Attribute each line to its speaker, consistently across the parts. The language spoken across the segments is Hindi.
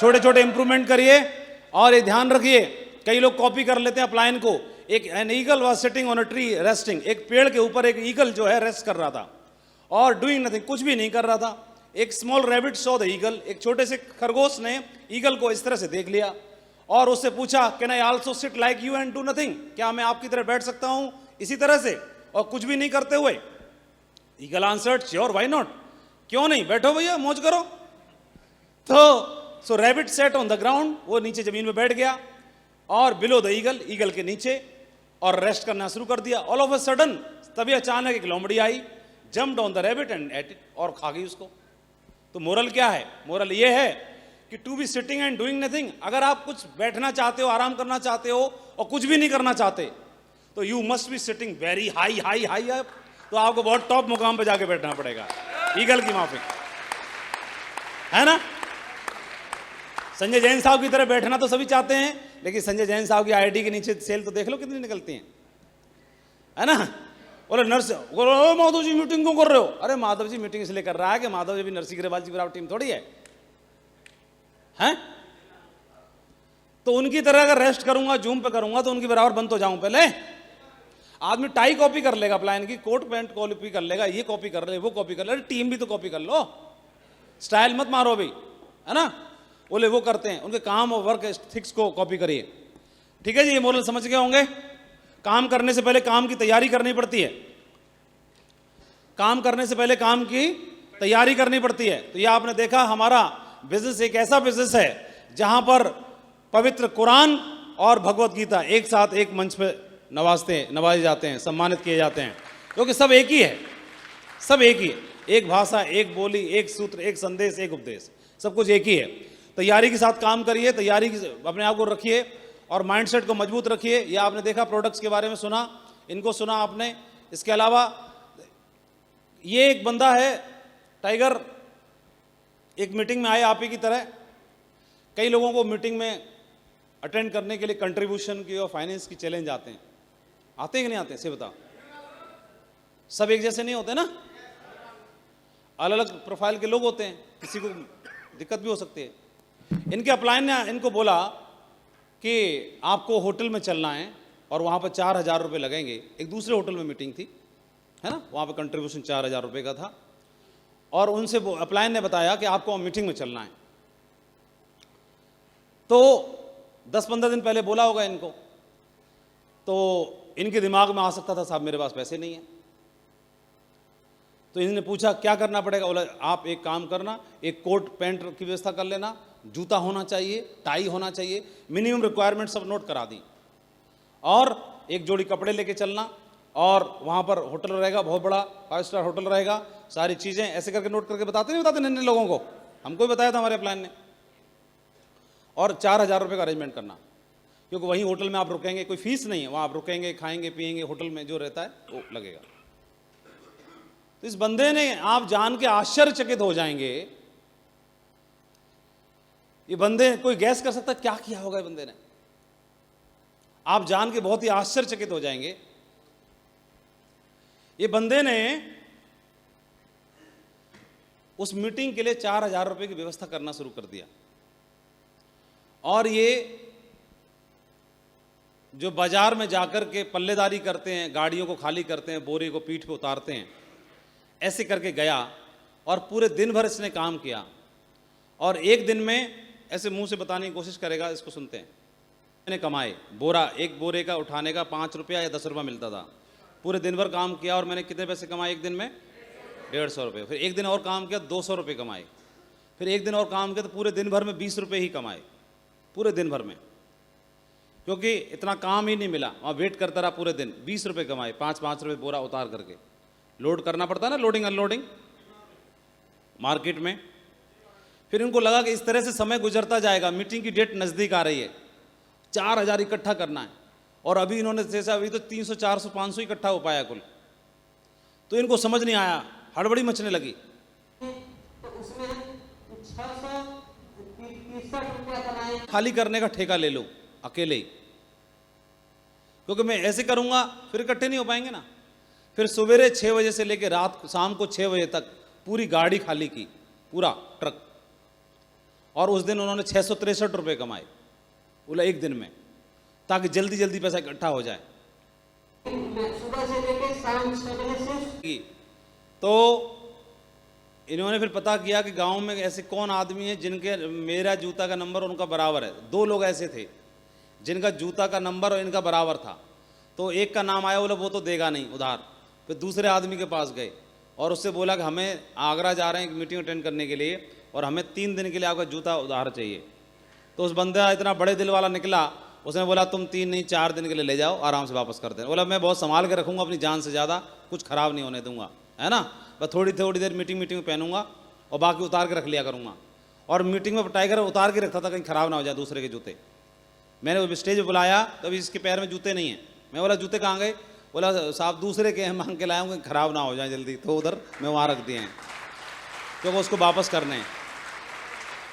Speaker 1: छोटे छोटे इंप्रूवमेंट करिए। और ये ध्यान रखिए, कई लोग कॉपी कर लेते हैं अपलाइन को। एक an eagle was sitting on a tree resting, एक पेड़ के ऊपर एक ईगल जो है रेस्ट कर रहा था और डूइंग नथिंग, कुछ भी नहीं कर रहा था। एक small rabbit saw the eagle, एक छोटे से खरगोश ने ईगल को इस तरह से देख लिया और उससे पूछा, can I also sit like you and do nothing, क्या मैं आपकी तरह बैठ सकता हूं इसी तरह से और कुछ भी नहीं करते हुए? Eagle answered, sure why not, क्यों नहीं, बैठो भैया, मौज करो। तो so rabbit set on the ground, वो नीचे जमीन में बैठ गया और बिलो द ईगल, ईगल के नीचे, और रेस्ट करना शुरू कर दिया। ऑल ऑफ अ सडन, तभी अचानक एक लोमड़ी आई, jumped on the rabbit and ate it, और खा गई उसको। तो मोरल क्या है? मोरल ये है कि to be sitting and doing nothing, अगर आप कुछ बैठना चाहते हो, आराम करना चाहते हो और कुछ भी नहीं करना चाहते, तो you must be sitting very high high high up, तो आपको बहुत टॉप मुकाम पे जाके बैठना पड़ेगा, ईगल की माफिक, है ना? संजय जैन साहब की तरह बैठना तो सभी चाहते हैं, लेकिन संजय जैन साहब की आईआईटी के नीचे सेल तो देख लो कितनी निकलती हैं, है ना? बोले नर्स, माधव जी मीटिंग क्यों कर रहे हो? अरे माधव जी मीटिंग इसलिए कर रहा है कि माधव जी भी नरसिंह ग्रेवाल जी बराबर टीम थोड़ी है, हैं? तो उनकी तरह अगर रेस्ट करूंगा, जूम पे करूंगा, तो उनकी बराबर बन तो जाऊं पहले। आदमी टाई कॉपी कर लेगा, प्लान की कोट पैंट कॉपी कर लेगा, ये कॉपी कर ले, वो कॉपी कर ले, टीम भी तो कॉपी कर लो, स्टाइल मत मारो भाई, है ना? बोले वो करते हैं, उनके काम और वर्क एथिक्स को कॉपी करिए। ठीक है जी, ये मोरल समझ गए होंगे। काम करने से पहले काम की तैयारी करनी पड़ती है, काम करने से पहले काम की तैयारी करनी पड़ती है। तो ये आपने देखा, हमारा बिजनेस एक ऐसा बिजनेस है जहां पर पवित्र कुरान और भगवत गीता एक साथ एक मंच पे नवाजे जाते हैं, सम्मानित किए जाते हैं, क्योंकि सब एक ही है, सब एक ही है, एक भाषा, एक बोली, एक सूत्र, एक संदेश, एक उपदेश, सब कुछ एक ही है। तैयारी के साथ काम करिए, तैयारी अपने आप को रखिए और माइंडसेट को मजबूत रखिए। ये आपने देखा, प्रोडक्ट्स के बारे में सुना, इनको सुना आपने। इसके अलावा ये एक बंदा है टाइगर, एक मीटिंग में आए आप ही की तरह। कई लोगों को मीटिंग में अटेंड करने के लिए कंट्रीब्यूशन की और फाइनेंस की चैलेंज आते हैं कि नहीं आते? से बताओ, सब एक जैसे नहीं होते ना, अलग अलग प्रोफाइल के लोग होते हैं, किसी को दिक्कत भी हो सकती है। इनके अपलाइन ने इनको बोला कि आपको होटल में चलना है और वहाँ पर 4,000 रुपये लगेंगे। एक दूसरे होटल में मीटिंग थी, है ना, वहाँ पर कंट्रीब्यूशन 4,000 रुपये का था, और उनसे अपलाइन ने बताया कि आपको मीटिंग में चलना है। तो 10-15 दिन पहले बोला होगा इनको, तो इनके दिमाग में आ सकता था, साहब मेरे पास पैसे नहीं है। तो इन्होंने पूछा क्या करना पड़ेगा? बोला आप एक काम करना, एक कोट पैंट की व्यवस्था कर लेना, जूता होना चाहिए, टाई होना चाहिए, मिनिमम रिक्वायरमेंट सब नोट करा दी, और एक जोड़ी कपड़े लेके चलना, और वहाँ पर होटल रहेगा, बहुत बड़ा 5 स्टार होटल रहेगा, सारी चीज़ें ऐसे करके नोट करके बताते नन्हे लोगों को, हमको भी बताया था हमारे प्लान ने। और 4,000 रुपये का अरेंजमेंट करना, क्योंकि वहीं होटल में आप रुकेंगे, कोई फीस नहीं है, वहाँ आप रुकेंगे, खाएंगे पिएंगे, होटल में जो रहता है वो लगेगा। तो इस बंदे ने, आप जान के आश्चर्यचकित हो जाएंगे, ये बंदे, कोई गैस कर सकता क्या किया होगा ये बंदे ने? आप जान के बहुत ही आश्चर्यचकित हो जाएंगे। ये बंदे ने उस मीटिंग के लिए 4,000 रुपये की व्यवस्था करना शुरू कर दिया, और ये जो बाजार में जाकर के पल्लेदारी करते हैं, गाड़ियों को खाली करते हैं, बोरे को पीठ पे उतारते हैं, ऐसे करके गया और पूरे दिन भर इसने काम किया। और एक दिन में, ऐसे मुंह से बताने की कोशिश करेगा, इसको सुनते हैं, मैंने कमाए बोरा, एक बोरे का उठाने का 5 रुपया या 10 रुपया मिलता था। पूरे दिन भर काम किया और मैंने कितने पैसे कमाए एक दिन में? 150 रुपये। फिर एक दिन और काम किया, 200 रुपये कमाए। फिर एक दिन और काम किया तो पूरे दिन भर में 20 रुपये ही कमाए, पूरे दिन भर में, क्योंकि इतना काम ही नहीं मिला, वहाँ वेट करता रहा पूरे दिन। 20 रुपये कमाए, 5-5 रुपये बोरा उतार करके। लोड करना पड़ता है ना, लोडिंग अनलोडिंग मार्केट में। फिर इनको लगा कि इस तरह से समय गुजरता जाएगा, मीटिंग की डेट नज़दीक आ रही है, 4,000 इकट्ठा करना है, और अभी इन्होंने जैसा अभी तो 300, 400, 500 इकट्ठा हो पाया कुल। तो इनको समझ नहीं आया, हड़बड़ी मचने लगी।
Speaker 2: तो उसमें 663 रुपया
Speaker 1: खाली करने का ठेका ले लो अकेले ही, क्योंकि मैं ऐसे करूंगा फिर इकट्ठे नहीं हो पाएंगे ना। फिर सवेरे 6 बजे से लेकर शाम को 6 बजे तक पूरी गाड़ी खाली की, पूरा ट्रक, और उस दिन उन्होंने 663 रुपये कमाए, बोला एक दिन में, ताकि जल्दी जल्दी पैसा इकट्ठा हो जाए।
Speaker 2: सुबह से लेकर शाम 6 बजे से
Speaker 1: तो इन्होंने फिर पता किया कि गांव में ऐसे कौन आदमी है जिनके मेरा जूता का नंबर उनका बराबर है। 2 लोग ऐसे थे जिनका जूता का नंबर और इनका बराबर था। तो एक का नाम आया, बोला वो तो देगा नहीं उधार। फिर दूसरे आदमी के पास गए और उससे बोला कि हमें आगरा जा रहे हैं एक मीटिंग अटेंड करने के लिए और हमें 3 दिन के लिए आपका जूता उधार चाहिए। तो उस बंदा इतना बड़े दिल वाला निकला, उसने बोला तुम 3 नहीं 4 दिन के लिए ले जाओ, आराम से वापस कर देना। बोला मैं बहुत संभाल के रखूँगा, अपनी जान से ज़्यादा कुछ ख़राब नहीं होने दूंगा, है ना। बस थोड़ी थोड़ी देर मीटिंग में पहनूंगा और बाकी उतार के रख लिया करूँगा। और मीटिंग में टाइगर उतार के रखता था कहीं ख़राब ना हो जाए दूसरे के जूते। मैंने वो स्टेज पर बुलाया तो अभी इसके पैर में जूते नहीं हैं। मैं बोला जूते कहाँ गए? बोला साहब दूसरे के हैं, मांग के लाया हूँ, कहीं ख़राब ना हो जाए जल्दी, तो उधर मैं वहाँ रख दिए हैं क्योंकि उसको वापस करने हैं।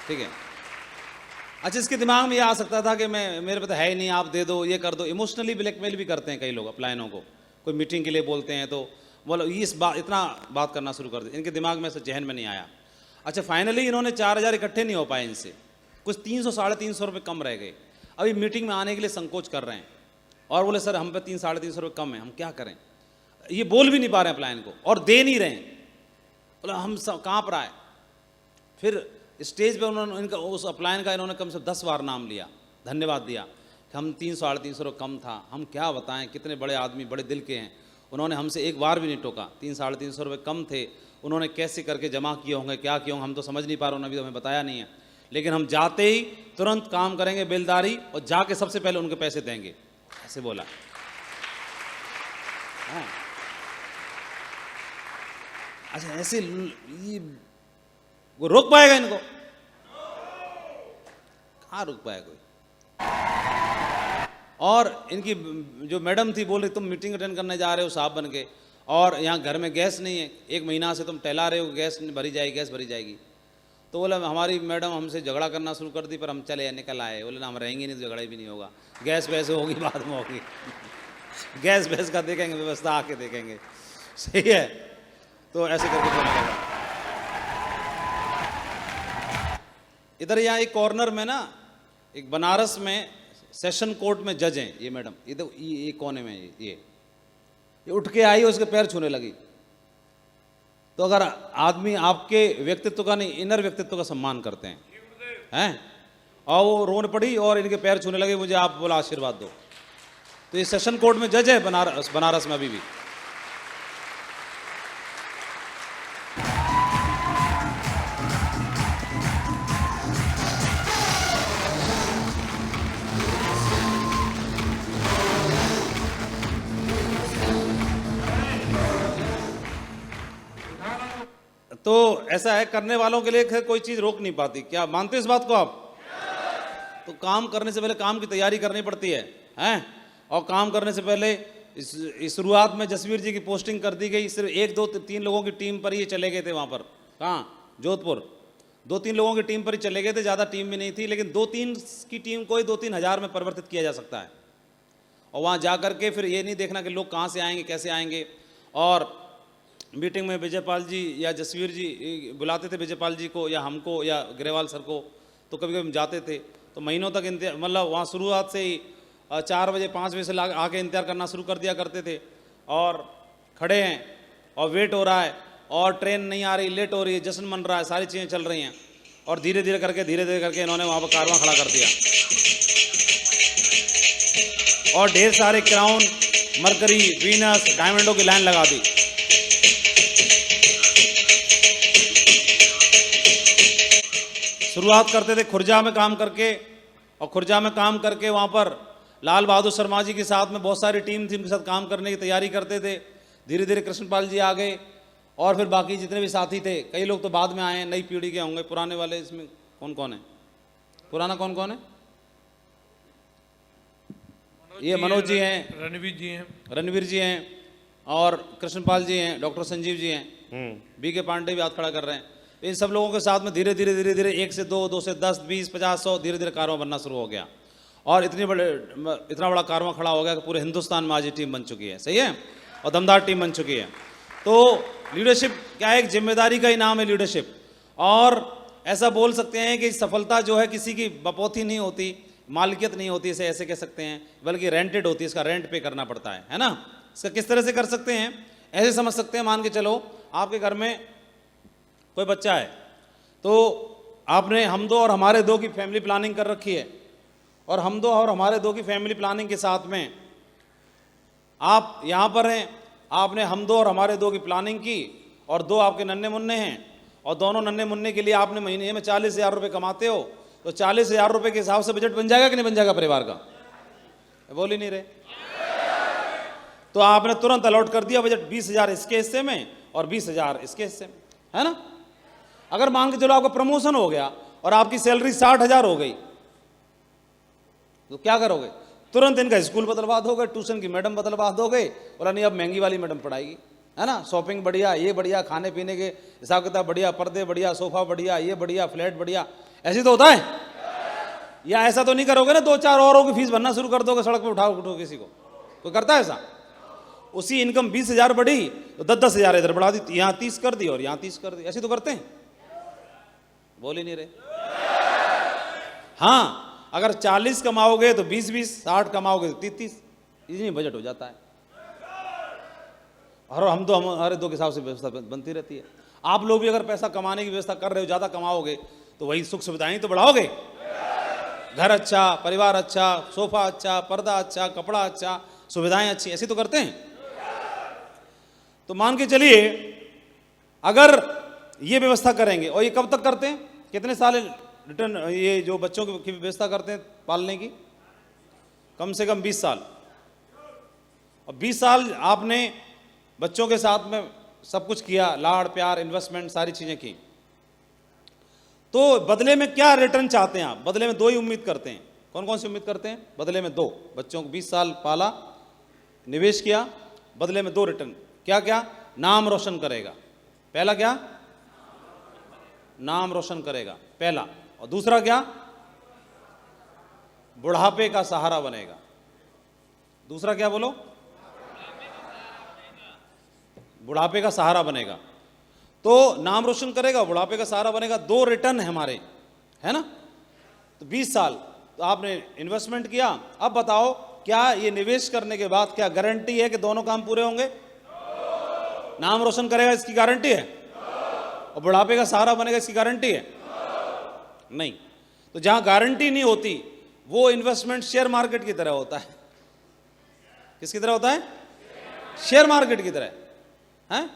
Speaker 1: ठीक है। अच्छा, इसके दिमाग में ये आ सकता था कि मैं मेरे पे तो है ही नहीं, आप दे दो, ये कर दो। इमोशनली ब्लैकमेल भी करते हैं कई लोग अपलायनों को। कोई मीटिंग के लिए बोलते हैं तो बोलो इस बात इतना बात करना शुरू कर दे। इनके दिमाग में से जहन में नहीं आया। अच्छा, फाइनली इन्होंने 4000 इकट्ठे नहीं हो पाए इनसे, कुछ 300 साढ़े 300 रुपये कम रह गए। अभी मीटिंग में आने के लिए संकोच कर रहे हैं और बोले सर हम पे 300 साढ़े 300 रुपये कम है, हम क्या करें। ये बोल भी नहीं पा रहे हैं अपलायन को और दे नहीं रहे हैं। बोला हम काँप रहा है। फिर स्टेज पे उन्होंने इनका उस अपलायन का इन्होंने कम से 10 बार नाम लिया, धन्यवाद दिया कि हम 300 साढ़े 300 रुपये कम था, हम क्या बताएं कितने बड़े आदमी बड़े दिल के हैं। उन्होंने हमसे एक बार भी नहीं टोका। 300 साढ़े 300 रुपये कम थे, उन्होंने कैसे करके जमा किए होंगे, क्या किए होंगे, हम तो समझ नहीं पा रहे, उन्होंने अभी तो हमें बताया नहीं है। लेकिन हम जाते ही तुरंत काम करेंगे बेलदारी और जाके सबसे पहले उनके पैसे देंगे, ऐसे बोला। हाँ। अच्छा, ऐसे ये वो रोक पाएगा इनको? कहाँ रोक पाएगा कोई। और इनकी जो मैडम थी बोल रही तुम मीटिंग अटेंड करने जा रहे हो साहब बन के और यहाँ घर में गैस नहीं है, 1 महीना से तुम टहला रहे हो, गैस भरी जाएगी, गैस भरी जाएगी। तो बोला हमारी मैडम हमसे झगड़ा करना शुरू कर दी, पर हम चले निकल आए। बोले ना हम रहेंगे नहीं तो झगड़ा भी नहीं होगा, गैस वैसे होगी बाद में होगी, गैस वैस का देखेंगे, व्यवस्था आके देखेंगे। सही है। तो ऐसे करके चलने लगा। इधर यहाँ एक कॉर्नर में ना एक बनारस में सेशन कोर्ट में जज हैं ये मैडम, ये कोने में ये उठ के आई, उसके पैर छूने लगी। तो अगर आदमी आपके व्यक्तित्व का नहीं इनर व्यक्तित्व का सम्मान करते हैं और वो रोने पड़ी और इनके पैर छूने लगे, मुझे आप बोला आशीर्वाद दो। तो ये सेशन कोर्ट में जज है बनारस में अभी भी। तो ऐसा है, करने वालों के लिए कोई चीज रोक नहीं पाती। क्या मानते हैं इस बात को आप? तो काम करने से पहले काम की तैयारी करनी पड़ती है, हैं? और काम करने से पहले इस शुरुआत में जसवीर जी की पोस्टिंग कर दी गई। सिर्फ 1 2 3 लोगों की टीम पर ही चले गए थे वहाँ पर। कहाँ? जोधपुर। 2-3 लोगों की टीम पर ही चले गए थे, ज़्यादा टीम भी नहीं थी। लेकिन 2-3 की टीम को ही 2-3 हज़ार में परिवर्तित किया जा सकता है। और वहाँ जा करके फिर ये नहीं देखना कि लोग कहाँ से आएंगे, कैसे आएंगे। और मीटिंग में विजयपाल जी या जसवीर जी बुलाते थे, विजयपाल जी को या हमको या ग्रेवाल सर को। तो कभी कभी हम जाते थे तो महीनों तक मतलब वहाँ शुरुआत से ही 4 बजे 5 बजे से आके इंतजार करना शुरू कर दिया करते थे। और खड़े हैं और वेट हो रहा है और ट्रेन नहीं आ रही, लेट हो रही है, जश्न मन रहा है, सारी चीज़ें चल रही हैं। और धीरे धीरे करके इन्होंने वहाँ पर कारवां खड़ा कर दिया और ढेर सारे क्राउन, मरकरी, वीनस, डायमंडों की लाइन लगा दी। शुरुआत करते थे खुर्जा में काम करके, और खुर्जा में काम करके वहाँ पर लाल बहादुर शर्मा जी के साथ में बहुत सारी टीम थी, उनके साथ काम करने की तैयारी करते थे। धीरे धीरे कृष्णपाल जी आ गए और फिर बाकी जितने भी साथी थे, कई लोग तो बाद में आए हैं, नई पीढ़ी के होंगे। पुराने वाले इसमें कौन कौन है? पुराना कौन कौन है? ये मनोज जी हैं, रणवीर जी हैं और कृष्णपाल जी हैं, डॉक्टर संजीव जी हैं, BK पांडे भी हाथ खड़ा कर रहे हैं। इन सब लोगों के साथ में धीरे धीरे 1 से 2, 2 से 10, 20, 50, 100 धीरे धीरे कारवां बनना शुरू हो गया। और इतना बड़ा कारवां खड़ा हो गया कि पूरे हिंदुस्तान में आज ये टीम बन चुकी है। सही है। और दमदार टीम बन चुकी है। तो लीडरशिप क्या है? एक जिम्मेदारी का ही नाम है लीडरशिप। और ऐसा बोल सकते हैं कि सफलता जो है किसी की बपौती नहीं होती, मालिकियत नहीं होती, इसे ऐसे कह सकते हैं, बल्कि रेंटेड होती है, इसका रेंट पे करना पड़ता है ना। इसका किस तरह से कर सकते हैं, ऐसे समझ सकते हैं, मान के चलो आपके घर में कोई बच्चा है, तो आपने हम दो और हमारे दो की फैमिली प्लानिंग कर रखी है, और हम दो और हमारे दो की फैमिली प्लानिंग के साथ में आप यहाँ पर हैं, आपने हम दो और हमारे दो की प्लानिंग की, और दो आपके नन्हे मुन्ने हैं, और दोनों नन्हे मुन्ने के लिए आपने महीने में 40,000 रुपये कमाते हो, तो 40,000 रुपये के हिसाब से बजट बन जाएगा कि नहीं बन जाएगा परिवार का? बोल ही नहीं रहे। तो आपने तुरंत अलॉट कर दिया बजट, 20,000 इसके हिस्से में और 20,000 इसके हिस्से में, है ना। अगर मान के चलो आपका प्रमोशन हो गया और आपकी सैलरी 60,000 हो गई, तो क्या करोगे? तुरंत इनका स्कूल बदलवा दोगे, ट्यूशन की मैडम बदलवा दोगे, और नहीं अब महंगी वाली मैडम पढ़ाएगी, है ना। शॉपिंग बढ़िया, ये बढ़िया, खाने पीने के हिसाब किताब बढ़िया, पर्दे बढ़िया, सोफा बढ़िया, ये बढ़िया, फ्लैट बढ़िया, ऐसे तो होता है। या ऐसा तो नहीं करोगे ना 2-4 औरों की फीस भरना शुरू कर दोगे, सड़क पे उठो किसी को, कोई करता है ऐसा? उसी इनकम 20,000 बढ़ी तो 10,000 इधर बढ़ा दी, यहाँ 30 कर दी और यहाँ 30 कर दी, ऐसे तो करते हैं। बोल ही नहीं रहे। हाँ, अगर 40 कमाओगे तो 20-20, 60 कमाओगे तो 30-30, इतनी बजट हो जाता है। और हम तो हमारे दो के हिसाब से व्यवस्था बनती रहती है। आप लोग भी अगर पैसा कमाने की व्यवस्था कर रहे हो, ज़्यादा कमाओगे तो वही सुख सुविधाएं तो बढ़ाओगे। घर अच्छा, परिवार अच्छा, सोफा अच्छा, पर्दा अच्छा, कपड़ा अच्छा, सुविधाएं अच्छी, ऐसी तो करते हैं। तो मान के चलिए अगर ये व्यवस्था करेंगे, और ये कब तक करते हैं, कितने साल रिटर्न, ये जो बच्चों की व्यवस्था करते हैं पालने की, कम से कम 20 साल। और 20 साल आपने बच्चों के साथ में सब कुछ किया, लाड़ प्यार, इन्वेस्टमेंट, सारी चीजें की, तो बदले में क्या रिटर्न चाहते हैं आप? बदले में 2 ही उम्मीद करते हैं। कौन कौन सी उम्मीद करते हैं? बदले में 2। बच्चों को 20 साल पाला, निवेश किया, बदले में 2 रिटर्न। क्या क्या? नाम रोशन करेगा, पहला क्या? नाम रोशन करेगा, पहला। और दूसरा क्या? बुढ़ापे का सहारा बनेगा। दूसरा क्या बोलो? बुढ़ापे का सहारा बनेगा। तो नाम रोशन करेगा, बुढ़ापे का सहारा बनेगा, 2 रिटर्न है हमारे, है ना। तो 20 साल तो आपने इन्वेस्टमेंट किया। अब बताओ, क्या ये निवेश करने के बाद क्या गारंटी है कि दोनों काम पूरे होंगे? नाम रोशन करेगा, इसकी गारंटी है? और बुढ़ापे का सहारा बनेगा, इसकी गारंटी है? नहीं। तो जहां गारंटी नहीं होती वो इन्वेस्टमेंट शेयर मार्केट की तरह होता है। किसकी तरह होता है? शेयर मार्केट की तरह है।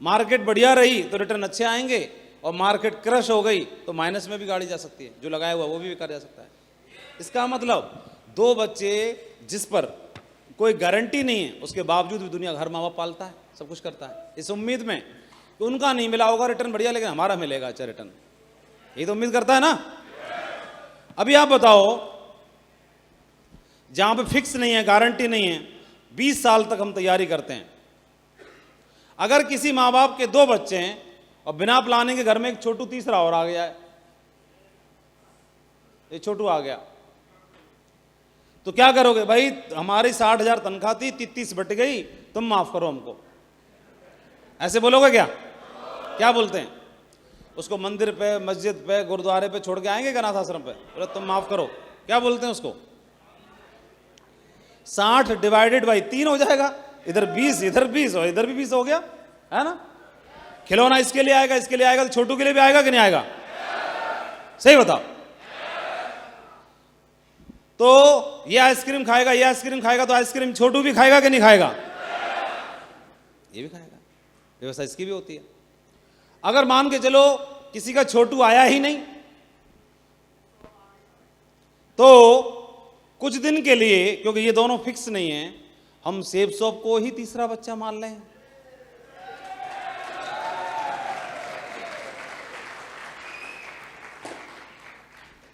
Speaker 1: मार्केट बढ़िया रही तो रिटर्न अच्छे आएंगे, और मार्केट क्रश हो गई तो माइनस में भी गाड़ी जा सकती है, जो लगाया हुआ वो भी बेकार जा सकता है। इसका मतलब 2 बच्चे जिस पर कोई गारंटी नहीं है, उसके बावजूद भी दुनिया घर माँ बाप पालता है, सब कुछ करता है, इस उम्मीद में कि उनका नहीं मिला होगा रिटर्न बढ़िया, लेकिन हमारा मिलेगा अच्छा रिटर्न, ये तो उम्मीद करता है ना। अभी आप बताओ, जहां पे फिक्स नहीं है, गारंटी नहीं है, 20 साल तक हम तैयारी करते हैं। अगर किसी माँ बाप के 2 बच्चे हैं और बिना प्लानिंग के घर में एक छोटू तीसरा और आ गया है, ये छोटू आ गया, तो क्या करोगे? भाई हमारी 60,000 तनख्वाह थी, 33 बट गई, तुम माफ करो हमको, ऐसे बोलोगे क्या? क्या बोलते हैं? उसको मंदिर पे, मस्जिद पे, गुरुद्वारे पे छोड़ के आएंगे, अनाथ आश्रम पे, बोले तुम माफ करो, क्या बोलते हैं उसको? 60 डिवाइडेड बाई 3 हो जाएगा, इधर 20, इधर 20 और इधर भी 20 हो गया, है ना। खिलौना इसके लिए आएगा, इसके लिए आएगा, तो छोटू के लिए भी आएगा कि नहीं आएगा? सही बताओ। तो ये आइसक्रीम खाएगा, ये आइसक्रीम खाएगा, तो आइसक्रीम छोटू भी खाएगा कि नहीं खाएगा? ये भी खाएगा। व्यवस्था इसकी भी होती है। अगर मान के चलो किसी का छोटू आया ही नहीं, तो कुछ दिन के लिए, क्योंकि ये दोनों फिक्स नहीं है, हम सेब शॉप को ही तीसरा बच्चा मान लें।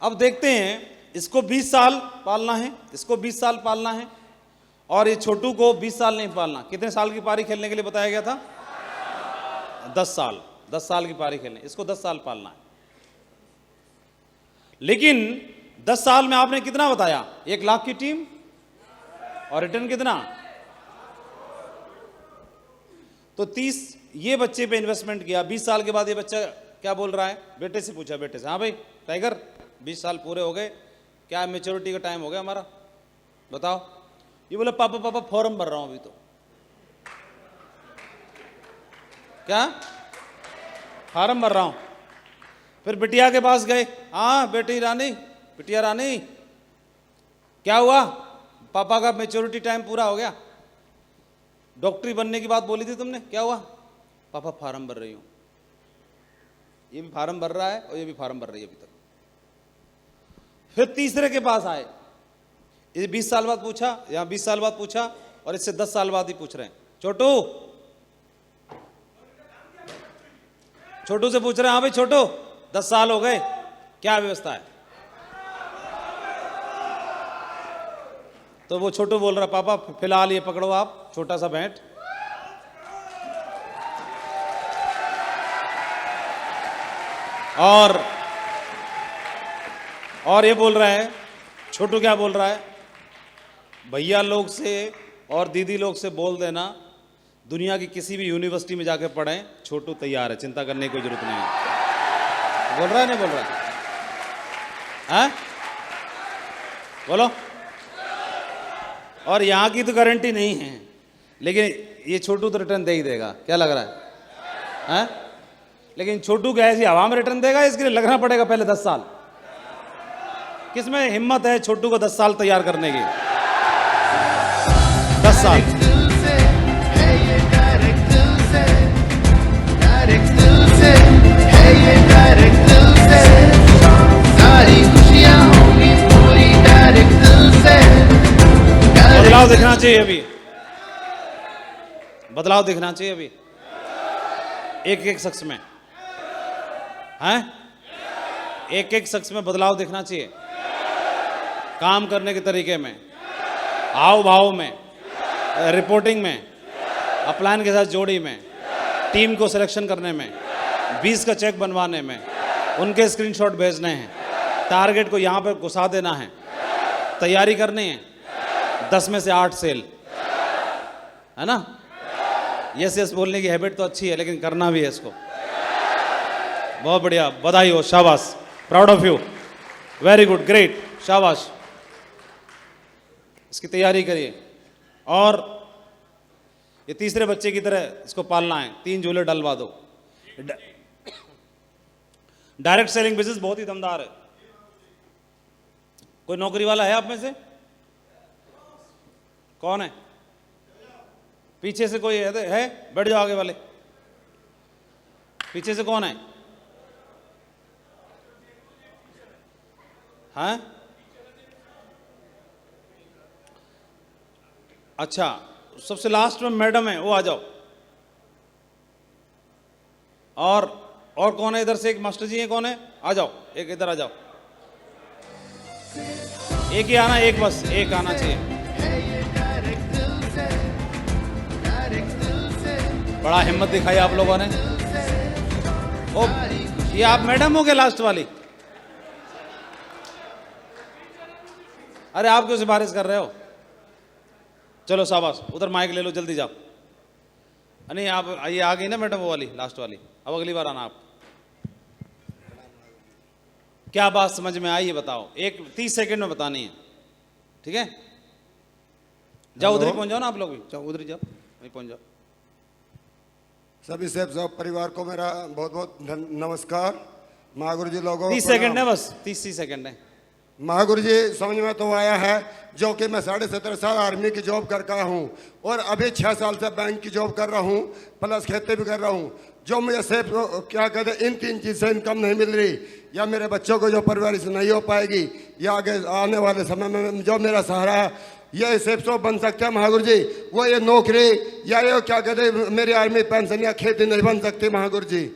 Speaker 1: अब देखते हैं, इसको 20 साल पालना है, इसको 20 साल पालना है, और ये छोटू को 20 साल नहीं पालना। कितने साल की पारी खेलने के लिए बताया गया था? 10 साल। 10 साल की पारी खेलने, इसको 10 साल पालना है। लेकिन 10 साल में आपने कितना बताया? 1 लाख की टीम, और रिटर्न कितना? तो 30 ये बच्चे पे इन्वेस्टमेंट किया। 20 साल के बाद ये बच्चा क्या बोल रहा है? बेटे से पूछा, बेटे से, हाँ भाई टाइगर 20 साल पूरे हो गए, क्या मेच्योरिटी का टाइम हो गया हमारा, बताओ। ये बोले पापा पापा फॉर्म भर रहा हूं अभी तो। क्या फॉर्म भर रहा हूं? फिर बिटिया के पास गए, हाँ बेटी रानी, बिटिया रानी क्या हुआ, पापा का मेच्योरिटी टाइम पूरा हो गया, डॉक्टरी बनने की बात बोली थी तुमने, क्या हुआ? पापा फार्म भर रही हूं। ये भी फार्म भर रहा है और ये भी फार्म भर रही है अभी तक। फिर तीसरे के पास आए, ये 20 साल बाद पूछा, यहां 20 साल बाद पूछा और इससे 10 साल बाद ही पूछ रहे हैं। छोटू, छोटू से पूछ रहे हैं, हाँ भाई छोटू 10 साल हो गए, क्या व्यवस्था है? तो वो छोटू बोल रहा, पापा फिलहाल ये पकड़ो आप, छोटा सा भेंट। और ये बोल रहा है, छोटू क्या बोल रहा है, भैया लोग से और दीदी लोग से बोल देना दुनिया की किसी भी यूनिवर्सिटी में जाके पढ़ें, छोटू तैयार है, चिंता करने की कोई जरूरत नहीं है। बोल रहा है नहीं बोल रहा है? हैं? बोलो। और यहां की तो गारंटी नहीं है, लेकिन ये छोटू तो रिटर्न दे ही देगा, क्या लग रहा है? हैं? लेकिन छोटू क्या ऐसी हवा में रिटर्न देगा, इसके लिए लगना पड़ेगा पहले 10 साल। किसमें हिम्मत है छोटू को 10 साल तैयार करने की? 10 साल। बदलाव दिखना चाहिए अभी, बदलाव दिखना चाहिए अभी एक एक शख्स में, हैं? एक एक शख्स में बदलाव दिखना चाहिए, काम करने के तरीके में, हाव भाव में, रिपोर्टिंग में, अपलाइन के साथ जोड़ी में, टीम को सिलेक्शन करने में, 20 का चेक बनवाने में, उनके स्क्रीनशॉट भेजने हैं, टारगेट को यहाँ पर घुसा देना है, तैयारी करनी है, 10 में से 8 सेल, है ना? यस यस बोलने की हैबिट तो अच्छी है, लेकिन करना भी है इसको। बहुत बढ़िया, बधाई हो, शाबाश, proud of you, very good, great, शाबाश। इसकी तैयारी करिए और ये तीसरे बच्चे की तरह इसको पालना है, 3 झूले डलवा दो। डायरेक्ट सेलिंग बिजनेस बहुत ही दमदार है। कोई नौकरी वाला है आप में से? कौन है? पीछे से कोई है? बैठ जाओ आगे वाले। पीछे से कौन है? हाँ, अच्छा, सबसे लास्ट में मैडम है, वो आ जाओ। और कौन है इधर से? एक मास्टर जी है, कौन है? आ जाओ, एक इधर आ जाओ। एक ही आना, एक बस एक आना चाहिए। बड़ा हिम्मत दिखाई आप लोगों ने। ओ, ये आप मैडम हो गए लास्ट वाली? अरे आप क्यों सिफारिश कर रहे हो? चलो शाबाश, उधर माइक ले लो, जल्दी जाओ। नहीं आप ये आ गई ना मैडम, वो वाली लास्ट वाली, अब अगली बार आना आप। क्या बात समझ में आई ये बताओ, एक 30 सेकंड में बतानी है, ठीक है? जाओ उधर ही पहुंच जाओ ना, आप लोग भी जाओ, उधर ही जाओ, वहीं पहुंच जाओ।
Speaker 3: सभी सेफ साहब परिवार को मेरा बहुत बहुत नमस्कार। महागुरु जी लोगों
Speaker 1: 30 सेकंड है बस, 30 सेकंड है।
Speaker 3: महागुरु जी समझ में तो आया है, जो कि मैं 17.5 साल आर्मी की जॉब करता हूँ और अभी 6 साल से बैंक की जॉब कर रहा हूँ, प्लस खेती भी कर रहा हूँ। जो मुझे सेफ क्या कहते हैं, इन 3 चीज़ से इनकम नहीं मिल रही, या मेरे बच्चों को जो परवरिश नहीं हो पाएगी, या आगे आने वाले समय में जो मेरा सहारा है, ये सेफ शॉप बन सकते हैं महागुरु जी। वो ये नौकरी या ये क्या कहते हैं मेरी आर्मी पेंशन या खेती नहीं बन सकती महागुरु जी।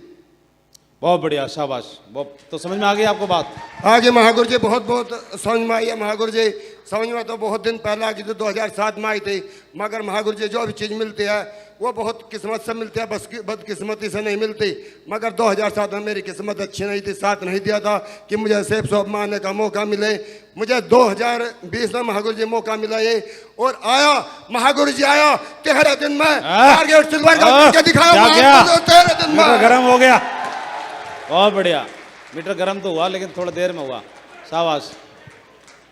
Speaker 1: बहुत बढ़िया, शाबाश, बहुत। तो समझ में आ गई आपको बात?
Speaker 3: आगे महागुरु जी बहुत बहुत समझ में आई है महागुरु जी। समझ में तो बहुत दिन पहले आ गई थी, 2007 में आई थी, मगर महागुरु जी जो भी चीज़ मिलती है वो बहुत किस्मत से मिलती है, बस बदकिस्मती से नहीं मिलती। मगर 2007 में मेरी किस्मत अच्छी नहीं थी, साथ नहीं दिया था कि मुझे सेफ शॉप में आने का मौका मिले। मुझे 2020 में महागुरु जी मौका मिला ये, और आया महागुरु जी आया 13 दिन में टारगेट सिल्वर का दिखाया, 13 दिन में
Speaker 1: गर्म हो गया। बहुत बढ़िया। मीटर गर्म तो हुआ लेकिन थोड़ा देर में हुआ। शाबाश,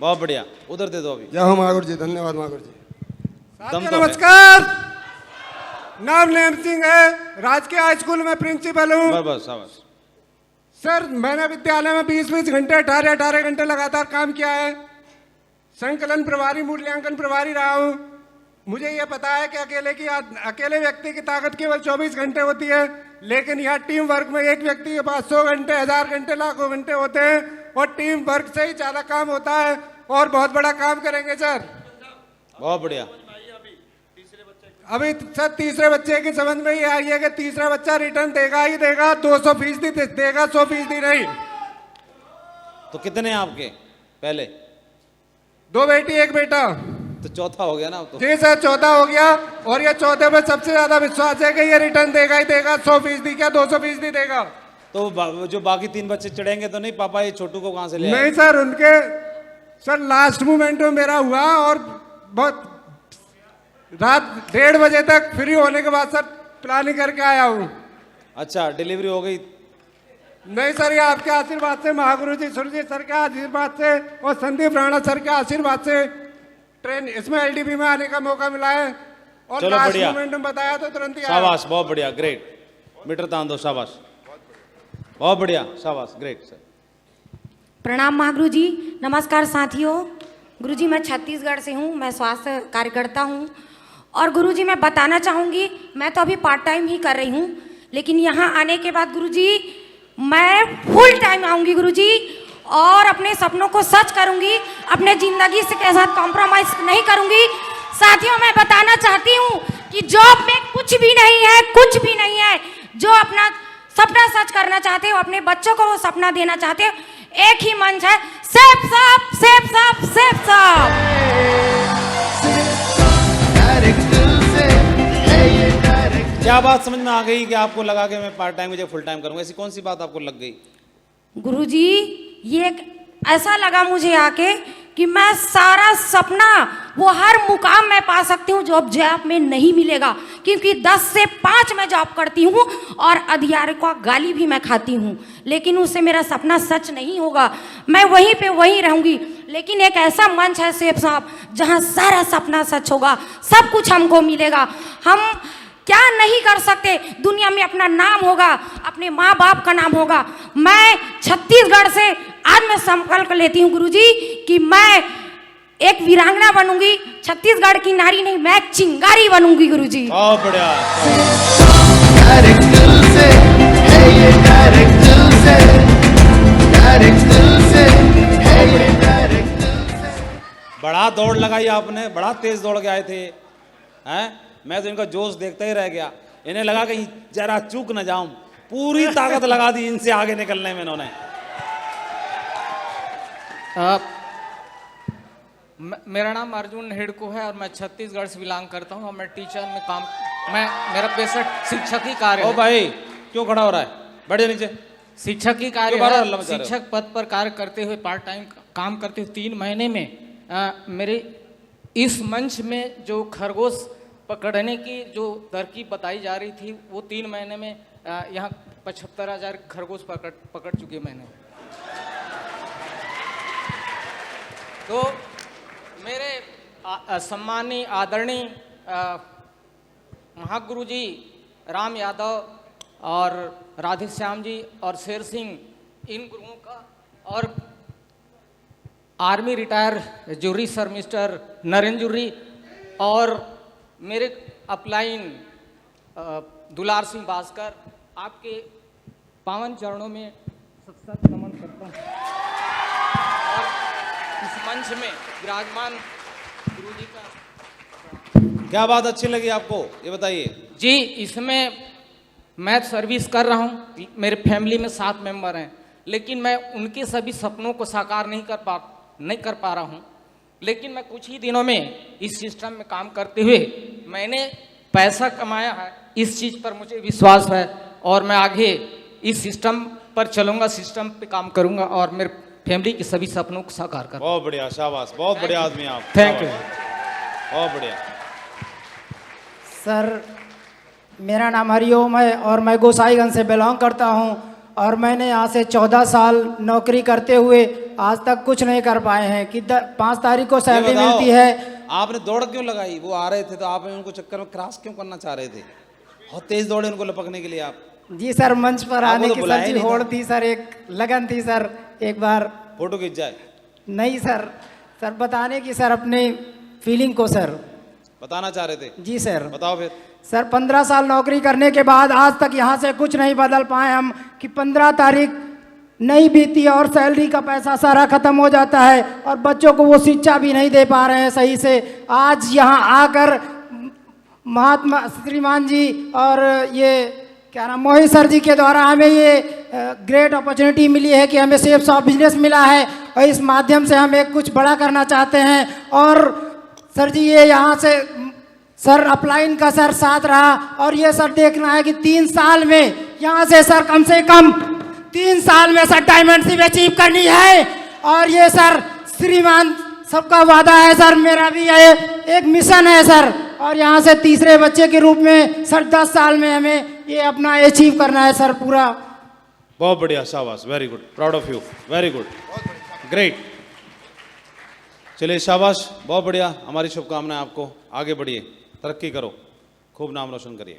Speaker 1: बहुत बढ़िया। उधर दे दो अभी।
Speaker 3: जय हो महागुरु जी, धन्यवाद महागुरु जी।
Speaker 1: दम
Speaker 4: साथियों
Speaker 1: तो है।
Speaker 4: नमस्कार, नाम नेम सिंह है, राजकीय हाई स्कूल में प्रिंसिपल हूँ।
Speaker 1: बस बस, शाबाश।
Speaker 4: सर मैंने विद्यालय में 20-20 घंटे 18-18 घंटे लगातार काम किया है। संकलन प्रभारी, मूल्यांकन प्रभारी रहा हूँ। मुझे ये पता है कि अकेले व्यक्ति की ताकत केवल 24 घंटे होती है, लेकिन यहाँ टीम वर्क में एक व्यक्ति के पास 100 घंटे, 1000 घंटे, लाखों घंटे होते हैं और टीम वर्क से ही ज्यादा काम होता है और बहुत बड़ा काम करेंगे सर।
Speaker 1: बहुत बढ़िया।
Speaker 4: अभी सर तीसरे बच्चे की समझ में ही आई है कि तीसरा बच्चा रिटर्न देगा ही देगा, 200% देगा, 100% नहीं।
Speaker 1: तो कितने हैं आपके पहले?
Speaker 4: 2 बेटी 1 बेटा।
Speaker 1: तो चौथा हो गया ना अब तो।
Speaker 4: जी सर, चौथा हो गया और ये चौथे में सबसे ज्यादा विश्वास है कि ये रिटर्न देगा ही देगा, 100% क्या 200% देगा।
Speaker 1: तो जो बाकी 3 बच्चे चढ़ेंगे तो नहीं? पापा ये छोटू को कहाँ से ले आए?
Speaker 4: नहीं सर, उनके सर लास्ट मोमेंट में मेरा हुआ और बहुत रात 1:30 बजे तक फ्री होने के बाद सर प्लानिंग करके आया हूँ।
Speaker 1: अच्छा, डिलीवरी हो गई?
Speaker 4: नहीं सर, ये आपके आशीर्वाद से, महागुरु जी सुरजीत सर के आशीर्वाद से और संदीप राणा सर के आशीर्वाद से ट्रेन इसमें एलडीबी में आने का मौका मिला है और
Speaker 1: चलो
Speaker 4: लास्ट
Speaker 1: बढ़िया।
Speaker 4: मोमेंट में बताया तो तुरंत ही आया।
Speaker 1: शाबाश, बहुत बढ़िया, ग्रेट। मीटर तान दो, शाबाश, बहुत बढ़िया, शाबाश, ग्रेट सर।
Speaker 5: प्रणाम महागुरु जी। नमस्कार साथियों। गुरु जी मैं छत्तीसगढ़ से हूँ, मैं स्वास्थ्य कार्यकर्ता हूँ और गुरु जी मैं बताना चाहूँगी, मैं तो अभी पार्ट टाइम ही कर रही हूँ, लेकिन यहाँ आने के बाद गुरु जी मैं फुल टाइम आऊँगी गुरु जी और अपने सपनों को सच करूँगी, अपने ज़िंदगी से के साथ कॉम्प्रोमाइज़ नहीं करूँगी। साथियों मैं बताना चाहती हूँ कि जॉब में कुछ भी नहीं है, कुछ भी नहीं है। जो अपना सपना सच करना चाहते हो, अपने बच्चों को वो सपना देना चाहते हो, एक ही मंच है, सेफ साहब, सेफ साहब, सेफ साहब।
Speaker 1: क्या बात समझ में आ गई कि आपको लगा कि मैं पार्ट टाइम मुझे फुल टाइम करूंगा? ऐसी कौन सी बात आपको लग गई?
Speaker 5: गुरुजी ये एक ऐसा लगा मुझे आके कि मैं सारा सपना वो हर मुकाम में पा सकती हूँ जो अब जॉब में नहीं मिलेगा, क्योंकि 10 से 5 मैं जॉब करती हूँ और अधिकारी को गाली भी मैं खाती हूँ, लेकिन उससे मेरा सपना सच नहीं होगा। मैं वहीं पे वहीं रहूँगी, लेकिन एक ऐसा मंच है सेफ साहब जहाँ सारा सपना सच होगा, सब कुछ हमको मिलेगा। हम क्या नहीं कर सकते, दुनिया में अपना नाम होगा, अपने माँ बाप का नाम होगा। मैं छत्तीसगढ़ से आज मैं संकल्प लेती हूँ गुरुजी कि मैं एक वीरांगना बनूंगी, छत्तीसगढ़ की नारी नहीं, मैं एक चिंगारी बनूंगी गुरुजी।
Speaker 1: बहुत बढ़िया। बड़ा दौड़ लगाई आपने, बड़ा तेज दौड़ के आए थे हैं? मैं तो इनका जोश देखता ही रह गया। इन्हें लगा कि जरा चूक न जाऊं, पूरी ताकत लगा दी इनसे आगे निकलने में इन्होंने।
Speaker 6: मेरा नाम अर्जुन हेडको है और मैं छत्तीसगढ़ से बिलोंग करता हूँ और मैं टीचर में काम, मेरा पेशा शिक्षक ही कार्य
Speaker 1: ओ
Speaker 6: है।
Speaker 1: भाई क्यों खड़ा हो रहा है? बैठ जा नीचे।
Speaker 6: शिक्षक ही कार्य
Speaker 1: क्यों बार बार
Speaker 6: है।
Speaker 1: लम्बा जा रहे हो?
Speaker 6: शिक्षक पद पर कार्य करते हुए पार्ट टाइम काम करते हुए 3 महीने में मेरे इस मंच में जो खरगोश पकड़ने की जो तरकीब बताई जा रही थी, वो 3 महीने में यहाँ 75,000 खरगोश पकड़ चुके मैंने। तो मेरे सम्मानीय आदरणीय महागुरु जी राम यादव और राधे श्याम जी और शेर सिंह, इन गुरुओं का, और army retire Juri sir mister Narendra Juri और मेरे अपलाइन दुलार सिंह भास्कर, आपके पावन चरणों में सत नमन करता हूँ। और इस मंच में विराजमान गुरु जी का
Speaker 1: क्या बात अच्छी लगी आपको, ये बताइए
Speaker 6: जी। इसमें मैं सर्विस कर रहा हूँ, मेरे फैमिली में 7 मेंबर हैं, लेकिन मैं उनके सभी सपनों को साकार नहीं कर पा रहा हूँ। लेकिन मैं कुछ ही दिनों में इस सिस्टम में काम करते हुए मैंने पैसा कमाया है, इस चीज़ पर मुझे विश्वास है और मैं आगे इस सिस्टम पर चलूँगा, सिस्टम पे काम करूँगा और मेरे फैमिली के सभी सपनों को साकार करूँगा।
Speaker 1: बहुत बढ़िया, शाबाश, बहुत बढ़िया आदमी आप।
Speaker 6: Thank you.
Speaker 1: बहुत बढ़िया।
Speaker 7: सर मेरा नाम हरिओम है और मैं गोसाईगंज से बिलोंग करता हूं और मैंने यहाँ से 14 साल नौकरी करते हुए आज तक कुछ नहीं कर पाए हैं कि 5 तारीख को
Speaker 1: ये
Speaker 7: सैलरी
Speaker 1: बताओ,
Speaker 7: मिलती है।
Speaker 1: आपने दौड़ क्यों लगाई? वो आ रहे थे तो आप उनको चक्कर में क्रॉस क्यों करना चाह रहे थे? बहुत तेज दौड़े उनको लपकने के लिए आप।
Speaker 7: जी सर, मंच पर
Speaker 1: आपको
Speaker 7: आने
Speaker 1: तो
Speaker 7: की
Speaker 1: बुलाया
Speaker 7: सर
Speaker 1: ही
Speaker 7: जी
Speaker 1: नहीं
Speaker 7: होड़
Speaker 1: था।
Speaker 7: थी सर, एक लगन थी सर। एक बार
Speaker 1: फोटो खींच जाए,
Speaker 7: नहीं सर बताने की सर अपनी फीलिंग को सर।
Speaker 1: बताना चाह रहे थे।
Speaker 7: जी सर।
Speaker 1: बताओ फिर।
Speaker 7: सर 15 साल नौकरी करने के बाद आज तक यहाँ से कुछ नहीं बदल पाए हम कि 15 तारीख नहीं बीती और सैलरी का पैसा सारा खत्म हो जाता है और बच्चों को वो शिक्षा भी नहीं दे पा रहे हैं सही से। आज यहाँ आकर महात्मा श्रीमान जी और ये क्या नाम मोहित सर जी के द्वारा हमें ये ग्रेट अपॉर्चुनिटी मिली है कि हमें सेफ शॉप बिजनेस मिला है और इस माध्यम से हम एक कुछ बड़ा करना चाहते हैं। और सर जी ये यहाँ से सर अपलाइन का सर साथ रहा और ये सर देखना है कि 3 साल में यहाँ से सर कम से कम 3 साल में सर डायमंड शिप अचीव करनी है। और ये सर श्रीमान सबका वादा है सर, मेरा भी ये एक मिशन है सर। और यहाँ से तीसरे बच्चे के रूप में सर 10 साल में हमें ये अपना अचीव करना है सर पूरा।
Speaker 1: बहुत बढ़िया, शाबाश, very good, proud of you, very good, great. चलिए शाबाश, बहुत बढ़िया, हमारी शुभकामनाएं आपको, आगे बढ़िए, तरक्की करो, खूब नाम रोशन करिए।